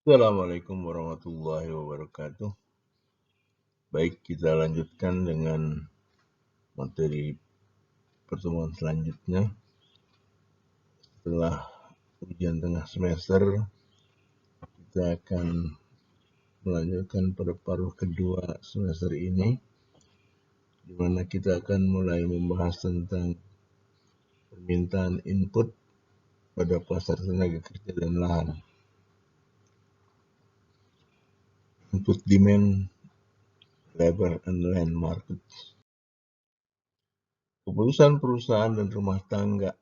Assalamualaikum warahmatullahi wabarakatuh. Baik, kita lanjutkan dengan materi pertemuan selanjutnya. Setelah ujian tengah semester, kita akan melanjutkan pada paruh kedua semester ini, di mana kita akan mulai membahas tentang permintaan input pada pasar tenaga kerja dan lahan. Input demand, labor, and land markets. Keputusan perusahaan dan rumah tangga.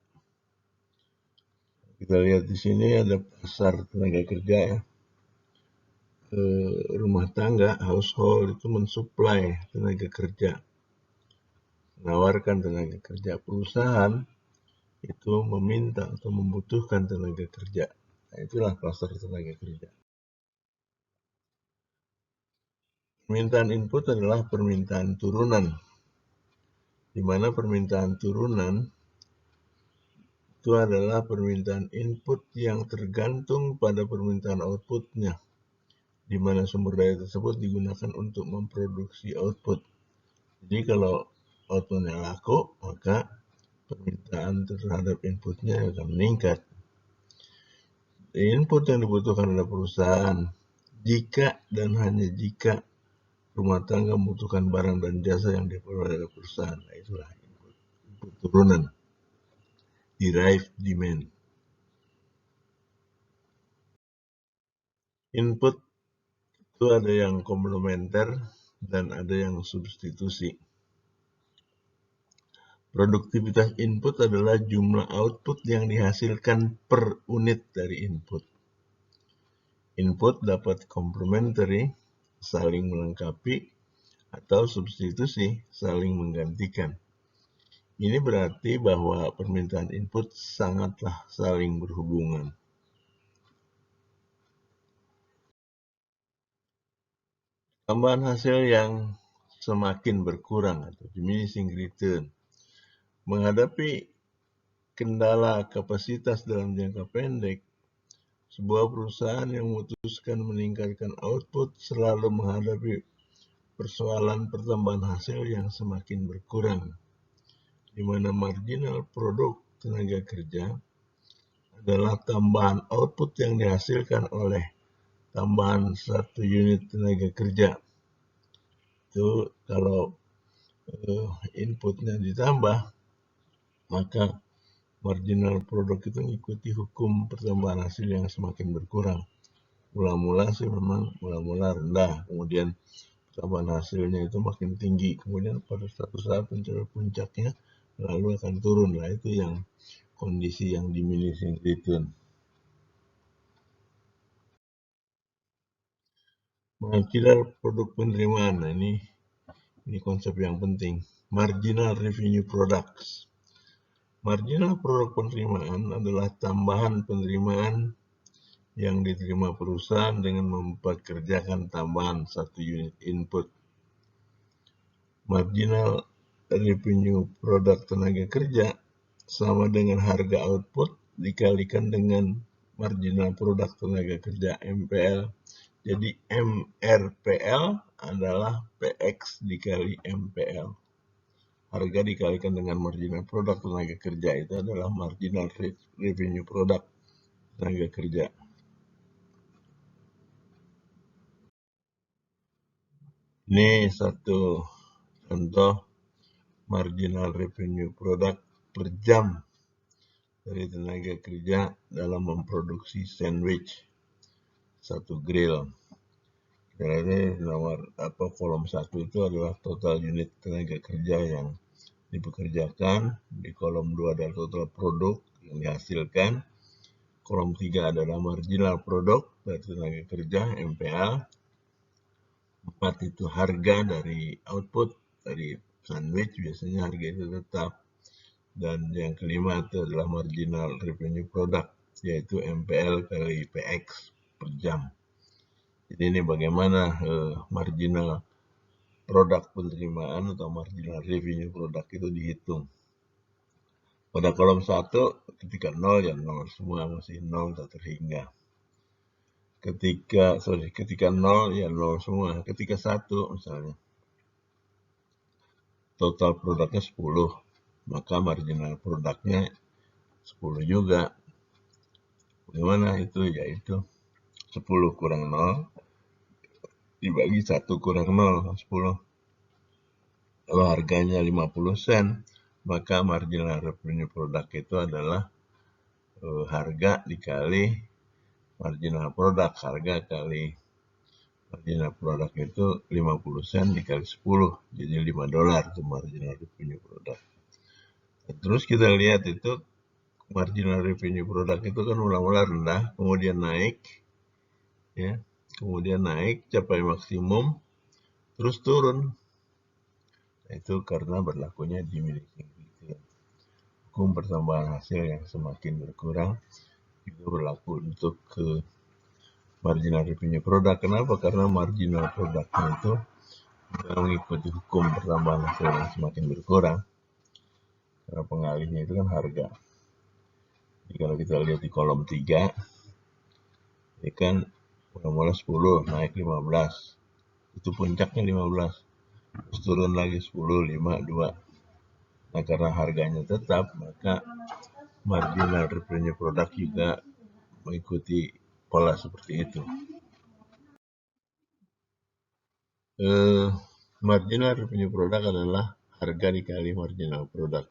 Kita lihat di sini ada pasar tenaga kerja ya. Rumah tangga, household itu mensuplai tenaga kerja, menawarkan tenaga kerja. Perusahaan itu meminta atau membutuhkan tenaga kerja. Nah, itulah pasar tenaga kerja. Permintaan input adalah permintaan turunan, di mana permintaan turunan itu adalah permintaan input yang tergantung pada permintaan outputnya, di mana sumber daya tersebut digunakan untuk memproduksi output. Jadi kalau outputnya laku, maka permintaan terhadap inputnya akan meningkat. Input yang dibutuhkan oleh perusahaan jika dan hanya jika rumah tangga membutuhkan barang dan jasa yang diperoleh oleh perusahaan. Nah, itulah input turunan, derived demand. Input itu ada yang komplementer dan ada yang substitusi. Produktivitas input adalah jumlah output yang dihasilkan per unit dari input. Input dapat complementary, saling melengkapi, atau substitusi, saling menggantikan. Ini berarti bahwa permintaan input sangatlah saling berhubungan. Tambahan hasil yang semakin berkurang atau diminishing return. Menghadapi kendala kapasitas dalam jangka pendek, sebuah perusahaan yang memutuskan meningkatkan output selalu menghadapi persoalan pertambahan hasil yang semakin berkurang, di mana marginal produk tenaga kerja adalah tambahan output yang dihasilkan oleh tambahan satu unit tenaga kerja. Itu kalau inputnya ditambah, maka marginal produk itu mengikuti hukum pertambahan hasil yang semakin berkurang. Mula-mula sih memang rendah, kemudian pertambahan hasilnya itu makin tinggi, kemudian pada suatu saat mencapai puncaknya lalu akan turun. Nah, itu yang kondisi yang diminishing return. Marginal produk penerimaan, nah ini konsep yang penting. Marginal revenue products. Marginal produk penerimaan adalah tambahan penerimaan yang diterima perusahaan dengan mempekerjakan tambahan satu unit input. Marginal revenue produk tenaga kerja sama dengan harga output dikalikan dengan marginal produk tenaga kerja MPL. Jadi MRPL adalah PX dikali MPL. Harga dikalikan dengan marginal produk tenaga kerja itu adalah marginal revenue produk tenaga kerja. Ini satu contoh marginal revenue produk per jam dari tenaga kerja dalam memproduksi sandwich satu grill. Ini nomor kolom 1 itu adalah total unit tenaga kerja yang dipekerjakan, di kolom 2 adalah total produk yang dihasilkan, kolom 3 adalah marginal produk dari tenaga kerja MPL, 4 itu harga dari output dari sandwich, biasanya harga itu tetap, dan yang kelima itu adalah marginal revenue product, yaitu MPL kali PX per jam. Jadi ini bagaimana marginal produk penerimaan atau marginal revenue product itu dihitung. Pada kolom 1 ketika 0 ya 0 semua, masih 0 tak terhingga. ketika 0 ya 0 semua. Ketika 1 misalnya total produknya 10, maka marginal produknya 10 juga. Bagaimana itu? Yaitu 10 kurang 0 dibagi 1 kurang 0, 10. Kalau harganya 50 sen, maka marginal revenue produk itu adalah harga dikali marginal produk. Harga kali marginal produk itu 50 sen dikali 10, jadi 5 dolar itu marginal revenue produk. Terus kita lihat itu marginal revenue produk itu kan mula-mula rendah, kemudian naik, ya, kemudian naik capai maksimum, terus turun. Itu karena berlakunya diminishing return. Hukum pertambahan hasil yang semakin berkurang itu berlaku untuk marginal revenue produk. Kenapa? Karena marginal produknya itu mengikuti hukum pertambahan hasil yang semakin berkurang. Karena pengalihnya itu kan harga. Jadi kalau kita lihat di kolom 3, ini kan mula-mula 10, naik 15. Itu puncaknya 15. Terus turun lagi 10, 5, 2. Nah, karena harganya tetap, maka marginal revenue produk juga mengikuti pola seperti itu. Marginal revenue produk adalah harga dikali marginal produk.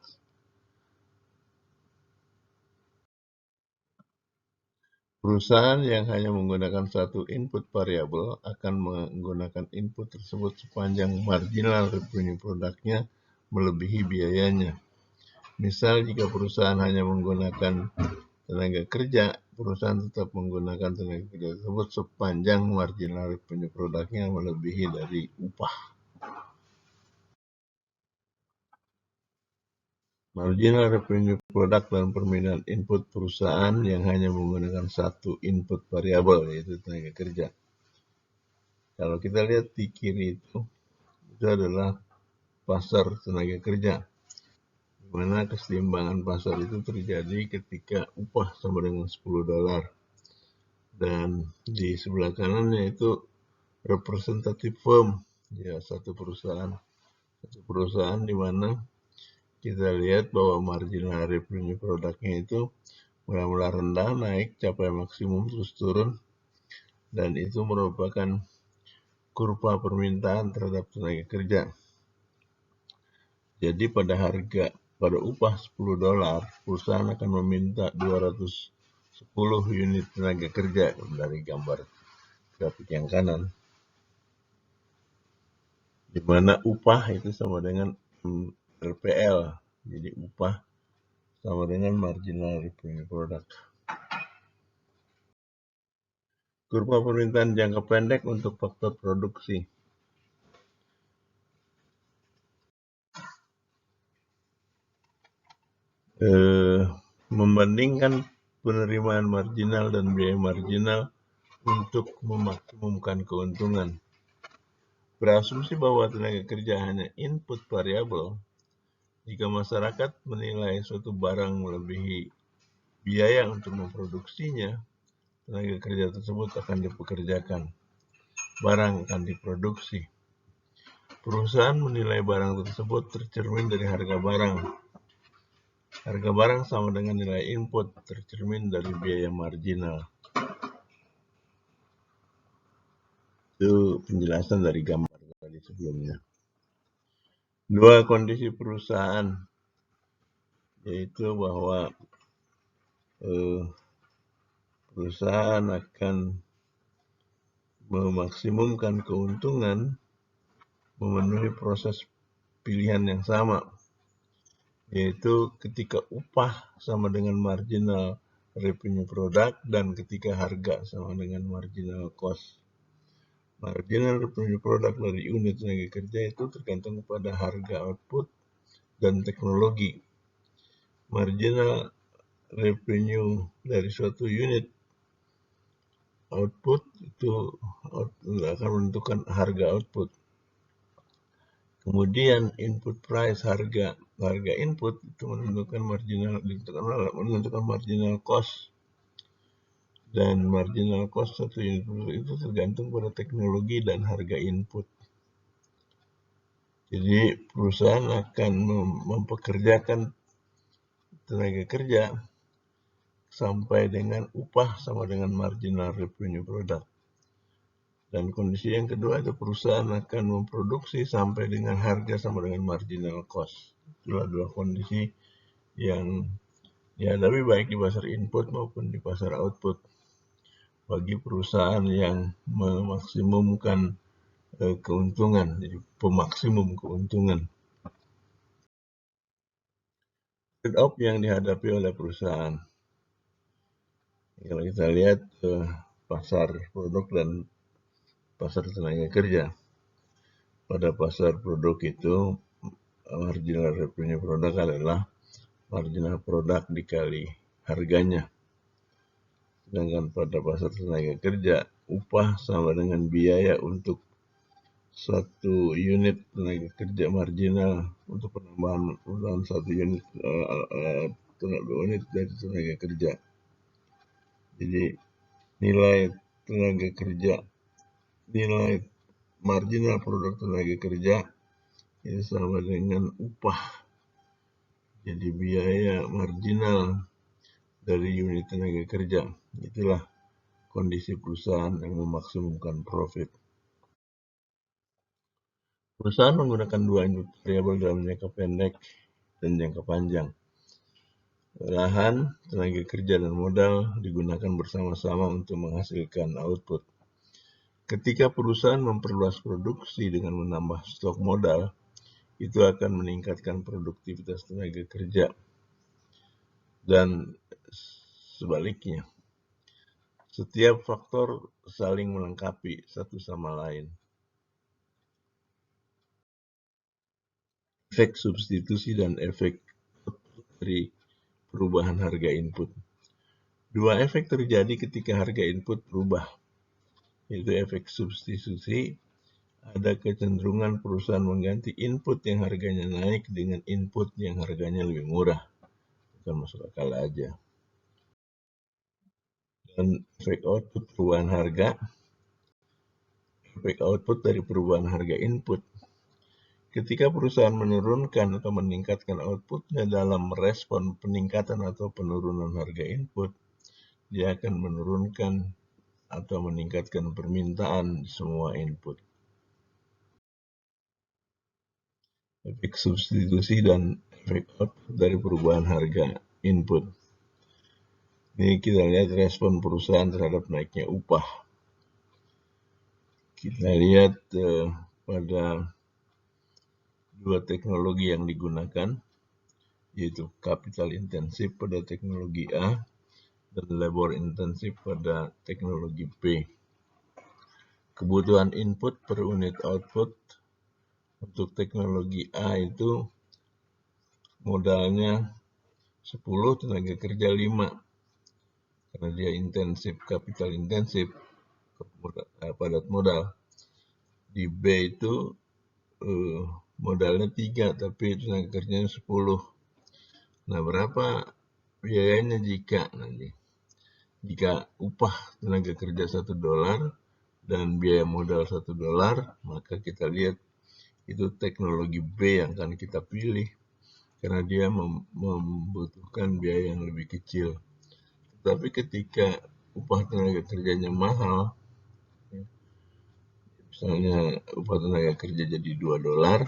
Perusahaan yang hanya menggunakan satu input variabel akan menggunakan input tersebut sepanjang marginal revenue produknya melebihi biayanya. Misal, jika perusahaan hanya menggunakan tenaga kerja, perusahaan tetap menggunakan tenaga kerja tersebut sepanjang marginal revenue produknya melebihi dari upah. Marginal revenue produk dan permintaan input perusahaan yang hanya menggunakan satu input variabel, yaitu tenaga kerja. Kalau kita lihat di kiri itu adalah pasar tenaga kerja, di mana keseimbangan pasar itu terjadi ketika upah sama dengan 10 dolar. Dan di sebelah kanannya itu representative firm, ya, satu perusahaan di mana kita lihat bahwa marginal revenue produknya itu mula-mula rendah, naik capai maksimum, terus turun, dan itu merupakan kurva permintaan terhadap tenaga kerja. Jadi pada upah 10 dolar, perusahaan akan meminta 210 unit tenaga kerja dari gambar grafik yang kanan, di mana upah itu sama dengan RPL, jadi upah sama dengan marginal revenue product. Kurva permintaan jangka pendek untuk faktor produksi. Membandingkan penerimaan marginal dan biaya marginal untuk memaksimumkan keuntungan. Berasumsi bahwa tenaga kerja hanya input variabel, jika masyarakat menilai suatu barang melebihi biaya untuk memproduksinya, tenaga kerja tersebut akan dipekerjakan. Barang akan diproduksi. Perusahaan menilai barang tersebut tercermin dari harga barang. Harga barang sama dengan nilai input tercermin dari biaya marginal. Itu penjelasan dari gambar tadi sebelumnya. Dua kondisi perusahaan, yaitu bahwa perusahaan akan memaksimumkan keuntungan memenuhi proses pilihan yang sama, yaitu ketika upah sama dengan marginal revenue product dan ketika harga sama dengan marginal cost. Marginal revenue product dari unit tenaga kerja itu tergantung pada harga output dan teknologi. Marginal revenue dari suatu unit output itu akan menentukan harga output. Kemudian input price, harga input itu menentukan marginal cost. Dan marginal cost satu unit produk itu tergantung pada teknologi dan harga input. Jadi perusahaan akan mempekerjakan tenaga kerja sampai dengan upah sama dengan marginal revenue product. Dan kondisi yang kedua itu perusahaan akan memproduksi sampai dengan harga sama dengan marginal cost. Itulah dua kondisi yang dihadapi baik di pasar input maupun di pasar output. Bagi perusahaan yang memaksimumkan keuntungan, jadi pemaksimum keuntungan. Trade-off yang dihadapi oleh perusahaan. Kalau kita lihat pasar produk dan pasar tenaga kerja. Pada pasar produk itu marginal revenue produk adalah marginal produk dikali harganya. Sedangkan pada pasar tenaga kerja, upah sama dengan biaya untuk satu unit tenaga kerja marginal untuk penambahan satu unit unit dari tenaga kerja. Jadi nilai tenaga kerja, nilai marginal produk tenaga kerja ini sama dengan upah. Jadi biaya marginal dari unit tenaga kerja. Itulah kondisi perusahaan yang memaksimumkan profit. Perusahaan menggunakan dua input variabel dalam jangka pendek dan jangka panjang. Lahan, tenaga kerja, dan modal digunakan bersama-sama untuk menghasilkan output. Ketika perusahaan memperluas produksi dengan menambah stok modal, itu akan meningkatkan produktivitas tenaga kerja. Dan sebaliknya, setiap faktor saling melengkapi satu sama lain. Efek substitusi dan efek dari perubahan harga input. Dua efek terjadi ketika harga input berubah, yaitu efek substitusi. Ada kecenderungan perusahaan mengganti input yang harganya naik dengan input yang harganya lebih murah. Bukan masuk akal aja. Dan efek output perubahan harga. Efek output dari perubahan harga input. Ketika perusahaan menurunkan atau meningkatkan outputnya dalam merespon peningkatan atau penurunan harga input, dia akan menurunkan atau meningkatkan permintaan semua input. Efek substitusi dan efek output dari perubahan harga input. Ini kita lihat respon perusahaan terhadap naiknya upah. Kita lihat pada dua teknologi yang digunakan, yaitu capital intensif pada teknologi A dan labor intensif pada teknologi B. Kebutuhan input per unit output untuk teknologi A itu modalnya 10, tenaga kerja 5. Karena dia intensif, capital intensif, padat modal. Di B itu modalnya 3, tapi tenaga kerjanya 10. Nah, berapa biayanya jika upah tenaga kerja $1 dan biaya modal $1, maka kita lihat itu teknologi B yang akan kita pilih karena dia membutuhkan biaya yang lebih kecil. Tapi ketika upah tenaga kerjanya mahal, misalnya upah tenaga kerja jadi $2,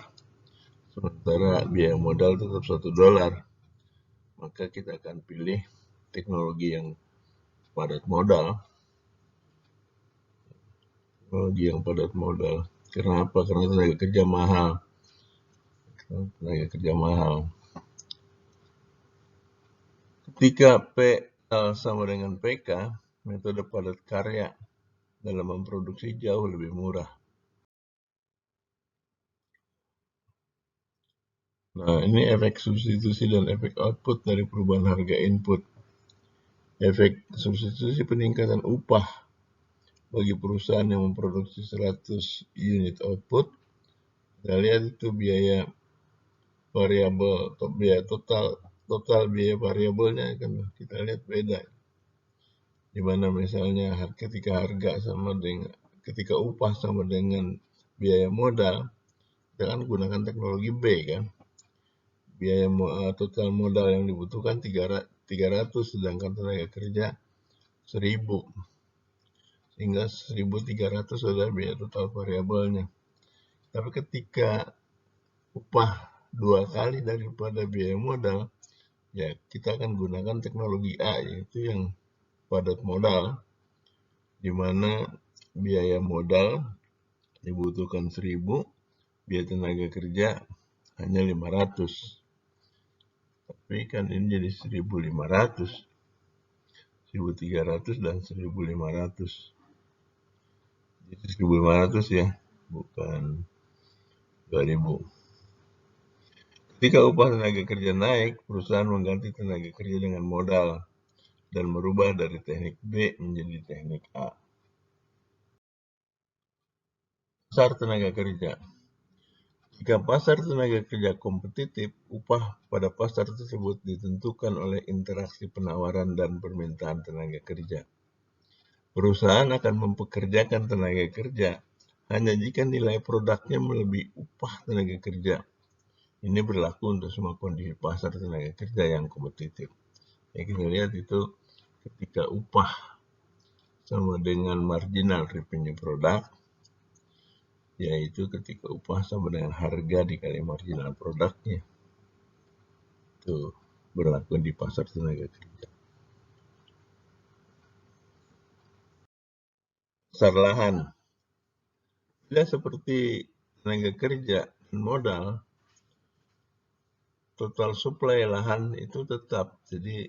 sementara biaya modal tetap $1, maka kita akan pilih teknologi yang padat modal. Teknologi yang padat modal. Kenapa? Karena tenaga kerja mahal. Ketika PL sama dengan PK, metode padat karya dalam memproduksi jauh lebih murah. Nah, ini efek substitusi dan efek output dari perubahan harga input. Efek substitusi peningkatan upah bagi perusahaan yang memproduksi 100 unit output. Kita lihat itu biaya variabel atau biaya total biaya variabelnya kan kita lihat beda. di mana misalnya ketika upah sama dengan biaya modal, kita kan gunakan teknologi B kan. Biaya total modal yang dibutuhkan 300, sedangkan tenaga kerja 1000. Sehingga 1300 adalah biaya total variabelnya. Tapi ketika upah 2 kali daripada biaya modal, ya kita akan gunakan teknologi A, yaitu yang padat modal, di mana biaya modal dibutuhkan 1000, biaya tenaga kerja hanya 500. Tapi kan ini jadi 1500, 1300 dan 1500. Jadi 1500 ya, bukan 2000. Ketika upah tenaga kerja naik, perusahaan mengganti tenaga kerja dengan modal dan merubah dari teknik B menjadi teknik A. Pasar tenaga kerja. Jika pasar tenaga kerja kompetitif, upah pada pasar tersebut ditentukan oleh interaksi penawaran dan permintaan tenaga kerja. Perusahaan akan mempekerjakan tenaga kerja hanya jika nilai produknya melebihi upah tenaga kerja. Ini berlaku untuk semua kondisi pasar tenaga kerja yang kompetitif. Ya, kita lihat itu ketika upah sama dengan marginal revenue product, yaitu ketika upah sama dengan harga dikali marginal produknya. Itu berlaku di pasar tenaga kerja. Pasar lahan. Tidak seperti tenaga kerja dan modal, total supply lahan itu tetap. Jadi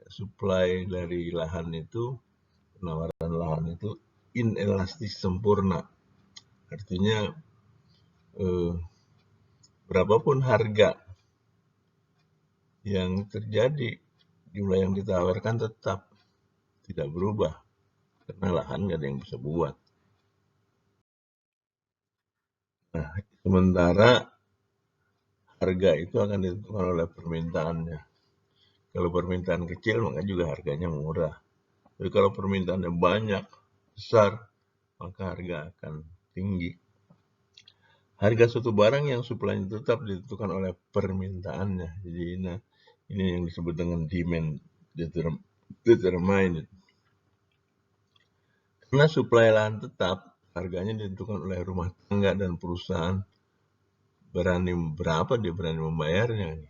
supply dari lahan itu, penawaran lahan itu inelastis sempurna. Artinya berapapun harga yang terjadi, jumlah yang ditawarkan tetap tidak berubah. Karena lahan nggak ada yang bisa buat. Nah, sementara harga itu akan ditentukan oleh permintaannya. Kalau permintaan kecil, maka juga harganya murah. Tapi kalau permintaannya banyak, besar, maka harga akan tinggi. Harga suatu barang yang suplainya tetap ditentukan oleh permintaannya. Jadi ini yang disebut dengan demand determined. Karena suplai lahan tetap, harganya ditentukan oleh rumah tangga dan perusahaan berapa dia berani membayarnya.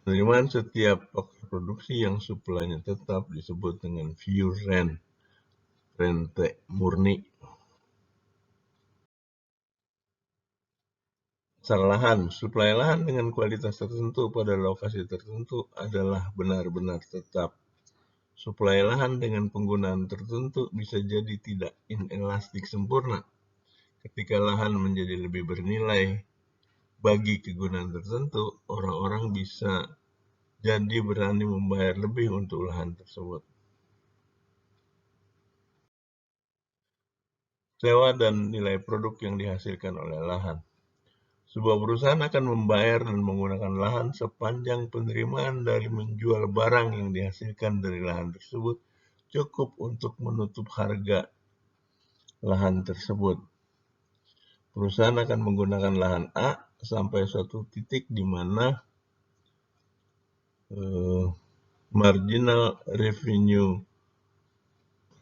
Penerimaan setiap produksi yang suplainya tetap disebut dengan pure rente murni. Pasar lahan, suplai lahan dengan kualitas tertentu pada lokasi tertentu adalah benar-benar tetap. Suplai lahan dengan penggunaan tertentu bisa jadi tidak inelastik sempurna. Ketika lahan menjadi lebih bernilai bagi kegunaan tertentu, orang-orang bisa jadi berani membayar lebih untuk lahan tersebut. Sewa dan nilai produk yang dihasilkan oleh lahan. Sebuah perusahaan akan membayar dan menggunakan lahan sepanjang penerimaan dari menjual barang yang dihasilkan dari lahan tersebut cukup untuk menutup harga lahan tersebut. Perusahaan akan menggunakan lahan A sampai suatu titik di mana marginal revenue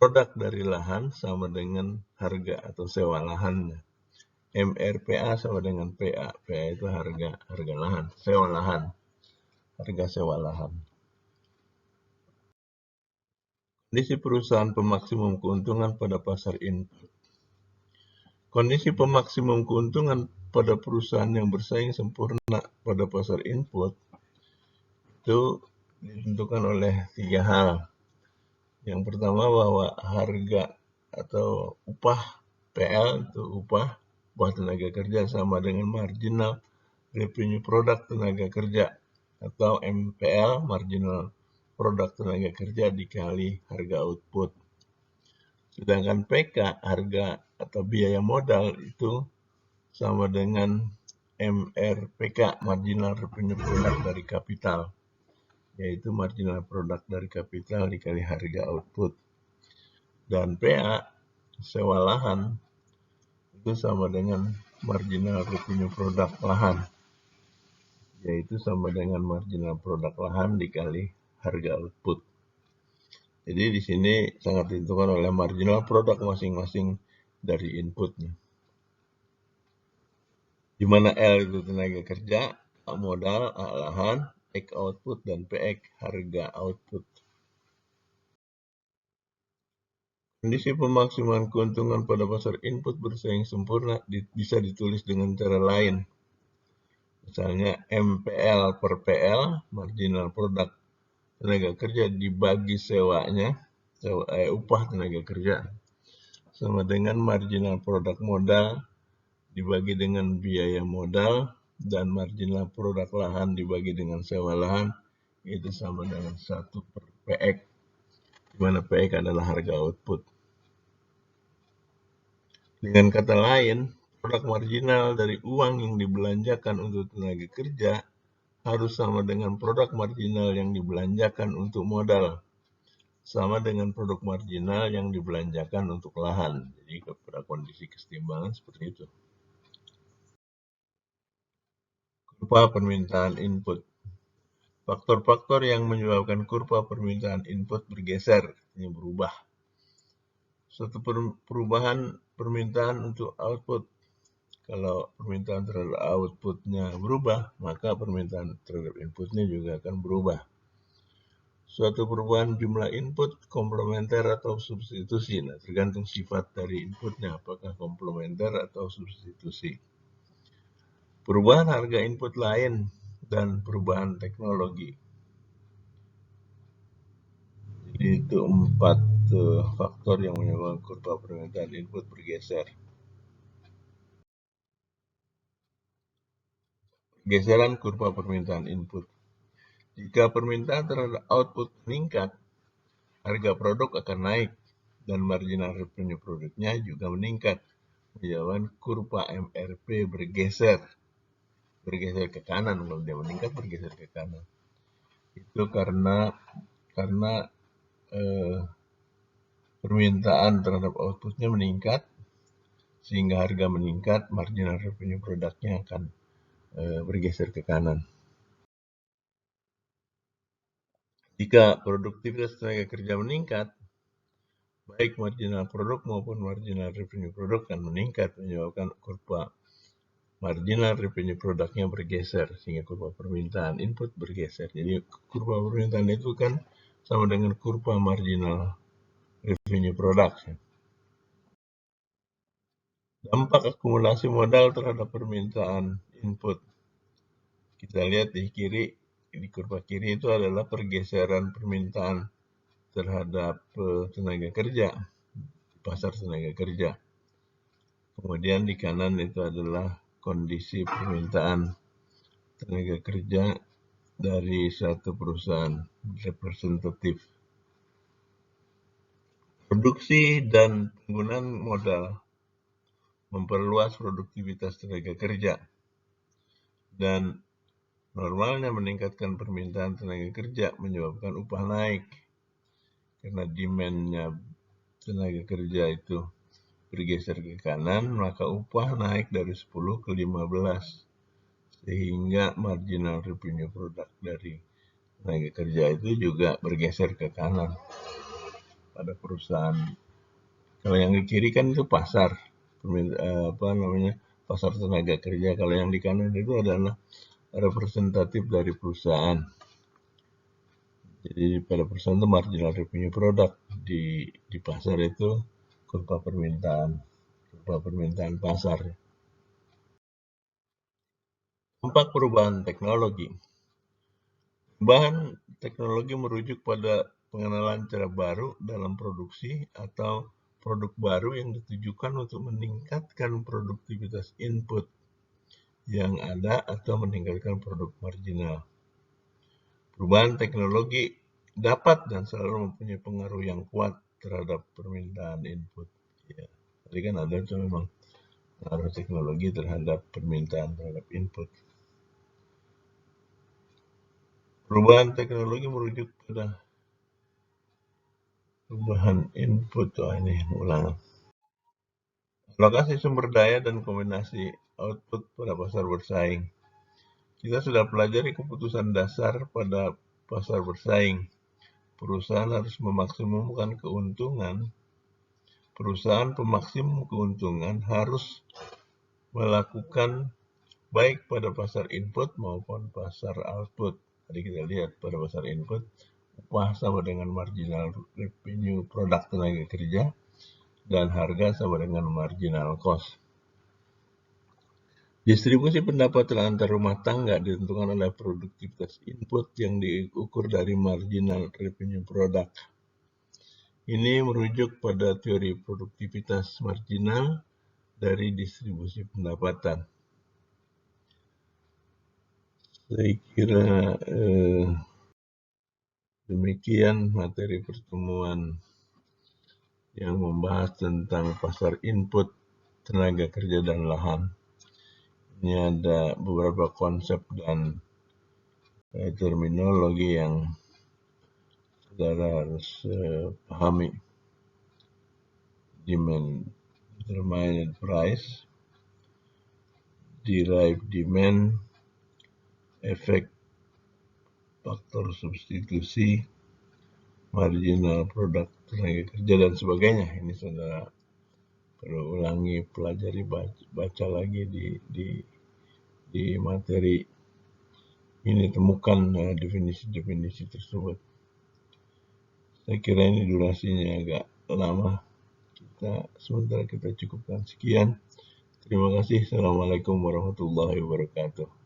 produk dari lahan sama dengan harga atau sewa lahannya. MRPA sama dengan PA. PA itu harga lahan, sewa lahan. Harga sewa lahan. Kondisi perusahaan pemaksimum keuntungan pada pasar input. Kondisi pemaksimum keuntungan pada perusahaan yang bersaing sempurna pada pasar input itu ditentukan oleh 3 hal. Yang pertama bahwa harga atau upah PL itu upah tenaga kerja sama dengan marginal revenue produk tenaga kerja atau MPL, marginal produk tenaga kerja dikali harga output. Sedangkan PK, harga atau biaya modal itu sama dengan MRPK, marginal revenue produk dari kapital. yaitu marginal produk dari kapital dikali harga output. Dan PA, sewa lahan, itu sama dengan marginal revenue produk lahan, yaitu sama dengan marginal produk lahan dikali harga output. Jadi di sini sangat ditentukan oleh marginal produk masing-masing dari inputnya. Di mana L itu tenaga kerja, A modal, A lahan, X output, dan PX harga output. Kondisi pemaksimal keuntungan pada pasar input bersaing sempurna bisa ditulis dengan cara lain. Misalnya MPL per PL, marginal produk tenaga kerja dibagi sewanya, upah tenaga kerja, sama dengan marginal produk modal dibagi dengan biaya modal, dan marginal produk lahan dibagi dengan sewa lahan, itu sama dengan 1 per PX, di mana PX adalah harga output. Dengan kata lain, produk marginal dari uang yang dibelanjakan untuk tenaga kerja harus sama dengan produk marginal yang dibelanjakan untuk modal, sama dengan produk marginal yang dibelanjakan untuk lahan. Jadi pada kondisi kesetimbangan seperti itu. Kurva permintaan input. Faktor-faktor yang menyebabkan kurva permintaan input bergeser, ini berubah. Suatu perubahan permintaan untuk output. Kalau permintaan terhadap outputnya berubah, maka permintaan terhadap inputnya juga akan berubah. Suatu perubahan jumlah input, komplementer atau substitusi. Nah, tergantung sifat dari inputnya, apakah komplementer atau substitusi. Perubahan harga input lain dan perubahan teknologi. Jadi itu 4 faktor yang menyebabkan kurva permintaan input bergeser. Geseran kurva permintaan input. Jika permintaan terhadap output meningkat, harga produk akan naik dan marginal revenue produknya juga meningkat, menyebabkan kurva MRP bergeser ke kanan. Kalau dia meningkat, bergeser ke kanan. Itu karena permintaan terhadap outputnya meningkat, sehingga harga meningkat, marginal revenue produknya akan bergeser ke kanan. Jika produktivitas tenaga kerja meningkat, baik marginal produk maupun marginal revenue produk akan meningkat, menyebabkan kurva marginal revenue produknya bergeser, sehingga kurva permintaan input bergeser. Jadi kurva permintaan itu kan sama dengan kurva marginal revenue produk. Dampak akumulasi modal terhadap permintaan input. Kita lihat di kiri, di kurva kiri itu adalah pergeseran permintaan terhadap tenaga kerja, pasar tenaga kerja. Kemudian di kanan itu adalah kondisi permintaan tenaga kerja dari satu perusahaan representatif. Produksi dan penggunaan modal memperluas produktivitas tenaga kerja, dan normalnya meningkatkan permintaan tenaga kerja menyebabkan upah naik, karena demand-nya tenaga kerja itu bergeser ke kanan, maka upah naik dari 10 ke 15, sehingga marginal revenue produk dari tenaga kerja itu juga bergeser ke kanan pada perusahaan. Kalau yang di kiri kan itu pasar, pasar tenaga kerja. Kalau yang di kanan itu adalah representatif dari perusahaan. Jadi pada perusahaan itu marginal revenue produk, di pasar itu kurva permintaan pasar. Dampak perubahan teknologi. Perubahan teknologi merujuk pada pengenalan cara baru dalam produksi atau produk baru yang ditujukan untuk meningkatkan produktivitas input yang ada atau meningkatkan produk marginal. Perubahan teknologi dapat dan selalu mempunyai pengaruh yang kuat terhadap permintaan input. Ya, tadi kan ada itu memang pengaruh teknologi terhadap permintaan terhadap input. Perubahan teknologi merujuk pada perubahan input. Ini ulang. Alokasi sumber daya dan kombinasi output pada pasar bersaing. Kita sudah pelajari keputusan dasar pada pasar bersaing. Perusahaan harus memaksimumkan keuntungan. Perusahaan pemaksimum keuntungan harus melakukan baik pada pasar input maupun pasar output. Tadi kita lihat pada pasar input, upah sama dengan marginal revenue produk tenaga kerja, dan harga sama dengan marginal cost. Distribusi pendapatan antar rumah tangga ditentukan oleh produktivitas input yang diukur dari marginal revenue product. Ini merujuk pada teori produktivitas marginal dari distribusi pendapatan. Saya kira demikian materi pertemuan yang membahas tentang pasar input tenaga kerja dan lahan. Ini ada beberapa konsep dan terminologi yang saudara harus pahami. Demand determined price, derived demand, efek faktor substitusi, marginal produk tenaga kerja, dan sebagainya. Ini saudara perlu ulangi, pelajari, baca lagi di materi ini, temukan definisi-definisi tersebut. Saya kira ini durasinya agak lama. Sementara kita cukupkan sekian. Terima kasih. Assalamualaikum warahmatullahi wabarakatuh.